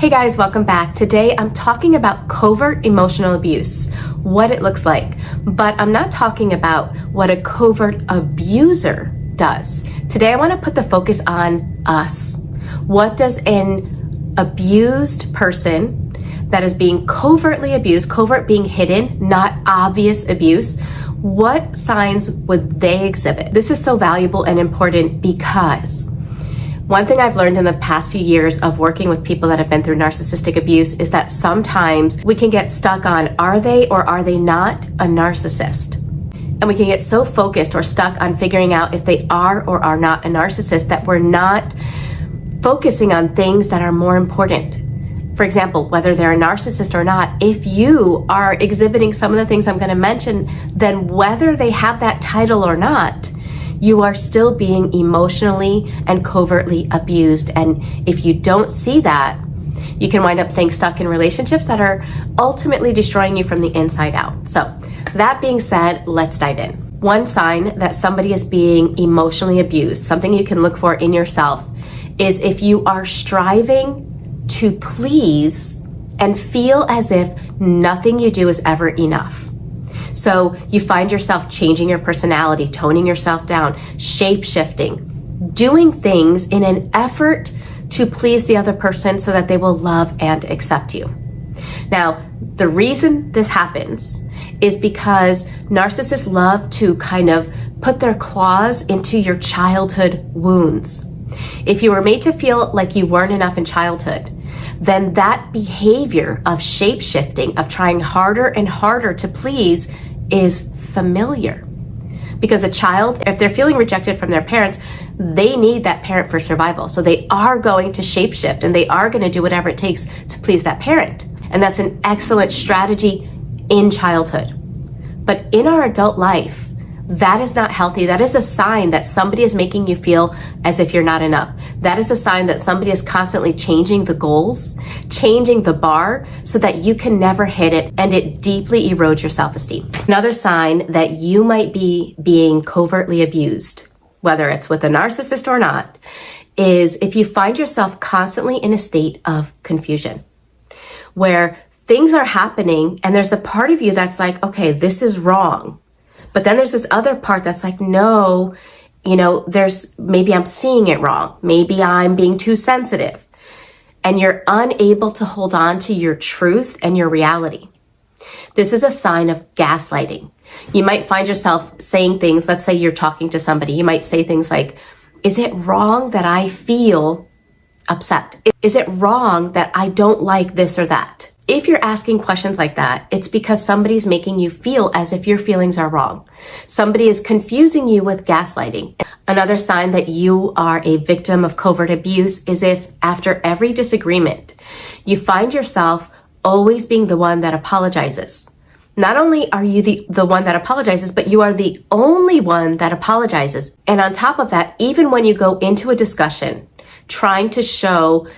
Hey guys, welcome back. Today I'm talking about covert emotional abuse, what it looks like, but I'm not talking about what a covert abuser does. Today I want to put the focus on us. What does an abused person that is being covertly abused, covert being hidden, not obvious abuse, what signs would they exhibit? This is so valuable and important because one thing I've learned in the past few years of working with people that have been through narcissistic abuse is that sometimes we can get stuck on, are they or are they not a narcissist? And we can get so focused or stuck on figuring out if they are or are not a narcissist that we're not focusing on things that are more important. For example, whether they're a narcissist or not, if you are exhibiting some of the things I'm going to mention, then whether they have that title or not, you are still being emotionally and covertly abused. And if you don't see that, you can wind up staying stuck in relationships that are ultimately destroying you from the inside out. So that being said, let's dive in. One sign that somebody is being emotionally abused, something you can look for in yourself, is if you are striving to please and feel as if nothing you do is ever enough. So you find yourself changing your personality, toning yourself down, shape-shifting, doing things in an effort to please the other person so that they will love and accept you. Now, the reason this happens is because narcissists love to kind of put their claws into your childhood wounds. If you were made to feel like you weren't enough in childhood, then that behavior of shape-shifting, of trying harder and harder to please, is familiar. Because a child, if they're feeling rejected from their parents, they need that parent for survival. So they are going to shape-shift and they are going to do whatever it takes to please that parent. And that's an excellent strategy in childhood. But in our adult life, that is not healthy. That is a sign that somebody is making you feel as if you're not enough. That is a sign that somebody is constantly changing the goals, changing the bar so that you can never hit it, and it deeply erodes your self-esteem. Another sign that you might be being covertly abused, whether it's with a narcissist or not, is if you find yourself constantly in a state of confusion, where things are happening and there's a part of you that's like, okay, this is wrong. But then there's this other part that's like, no, maybe I'm seeing it wrong. Maybe I'm being too sensitive. And you're unable to hold on to your truth and your reality. This is a sign of gaslighting. You might find yourself saying things, let's say you're talking to somebody. You might say things like, is it wrong that I feel upset? Is it wrong that I don't like this or that? If you're asking questions like that, it's because somebody's making you feel as if your feelings are wrong. Somebody is confusing you with gaslighting. Another sign that you are a victim of covert abuse is if after every disagreement, you find yourself always being the one that apologizes. Not only are you the one that apologizes, but you are the only one that apologizes. And on top of that, even when you go into a discussion, trying to show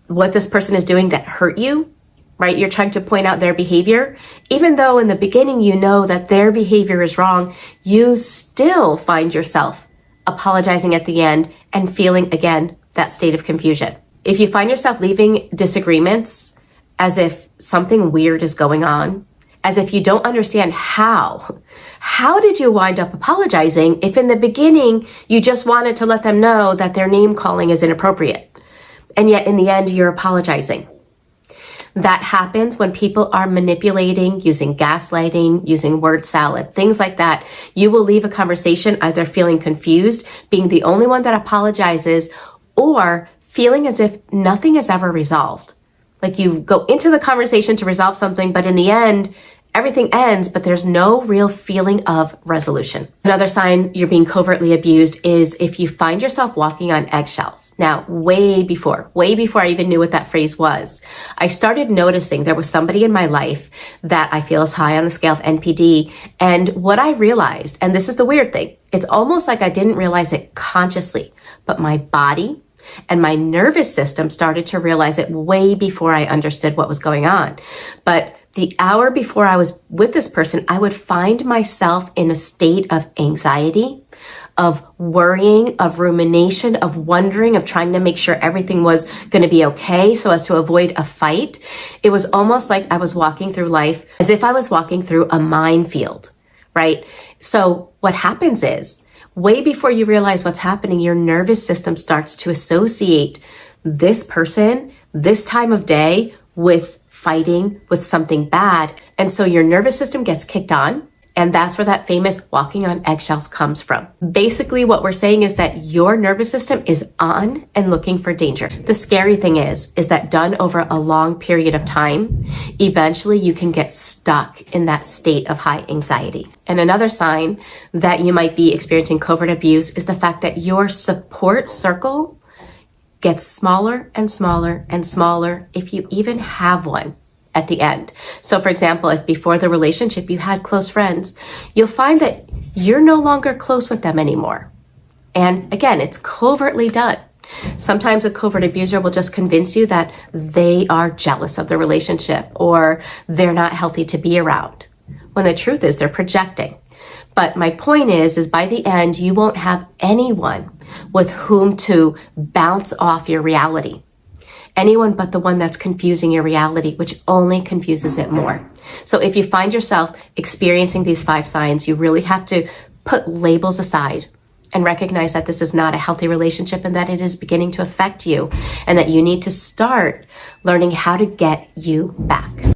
what this person is doing that hurt you, right? You're trying to point out their behavior. Even though in the beginning you know that their behavior is wrong, you still find yourself apologizing at the end and feeling, again, that state of confusion. If you find yourself leaving disagreements as if something weird is going on, as if you don't understand how did you wind up apologizing if in the beginning you just wanted to let them know that their name calling is inappropriate, and yet in the end you're apologizing? That happens when people are manipulating, using gaslighting, using word salad, things like that. You will leave a conversation either feeling confused, being the only one that apologizes, or feeling as if nothing is ever resolved. Like you go into the conversation to resolve something, but in the end, everything ends, but there's no real feeling of resolution. Another sign you're being covertly abused is if you find yourself walking on eggshells. Now, way before I even knew what that phrase was, I started noticing there was somebody in my life that I feel is high on the scale of NPD. And what I realized, and this is the weird thing, it's almost like I didn't realize it consciously, but my body and my nervous system started to realize it way before I understood what was going on. But the hour before I was with this person, I would find myself in a state of anxiety, of worrying, of rumination, of wondering, of trying to make sure everything was going to be okay so as to avoid a fight. It was almost like I was walking through life as if I was walking through a minefield, right? So what happens is, way before you realize what's happening, your nervous system starts to associate this person, this time of day, with fighting, with something bad. And so your nervous system gets kicked on. And that's where that famous walking on eggshells comes from. Basically, what we're saying is that your nervous system is on and looking for danger. The scary thing is that done over a long period of time, eventually you can get stuck in that state of high anxiety. And another sign that you might be experiencing covert abuse is the fact that your support circle gets smaller and smaller and smaller, if you even have one at the end. So for example, if before the relationship you had close friends, you'll find that you're no longer close with them anymore. And again, it's covertly done. Sometimes a covert abuser will just convince you that they are jealous of the relationship or they're not healthy to be around, when the truth is they're projecting. But my point is by the end, you won't have anyone with whom to bounce off your reality. Anyone but the one that's confusing your reality, which only confuses it more. So if you find yourself experiencing these 5 signs, you really have to put labels aside and recognize that this is not a healthy relationship and that it is beginning to affect you and that you need to start learning how to get you back.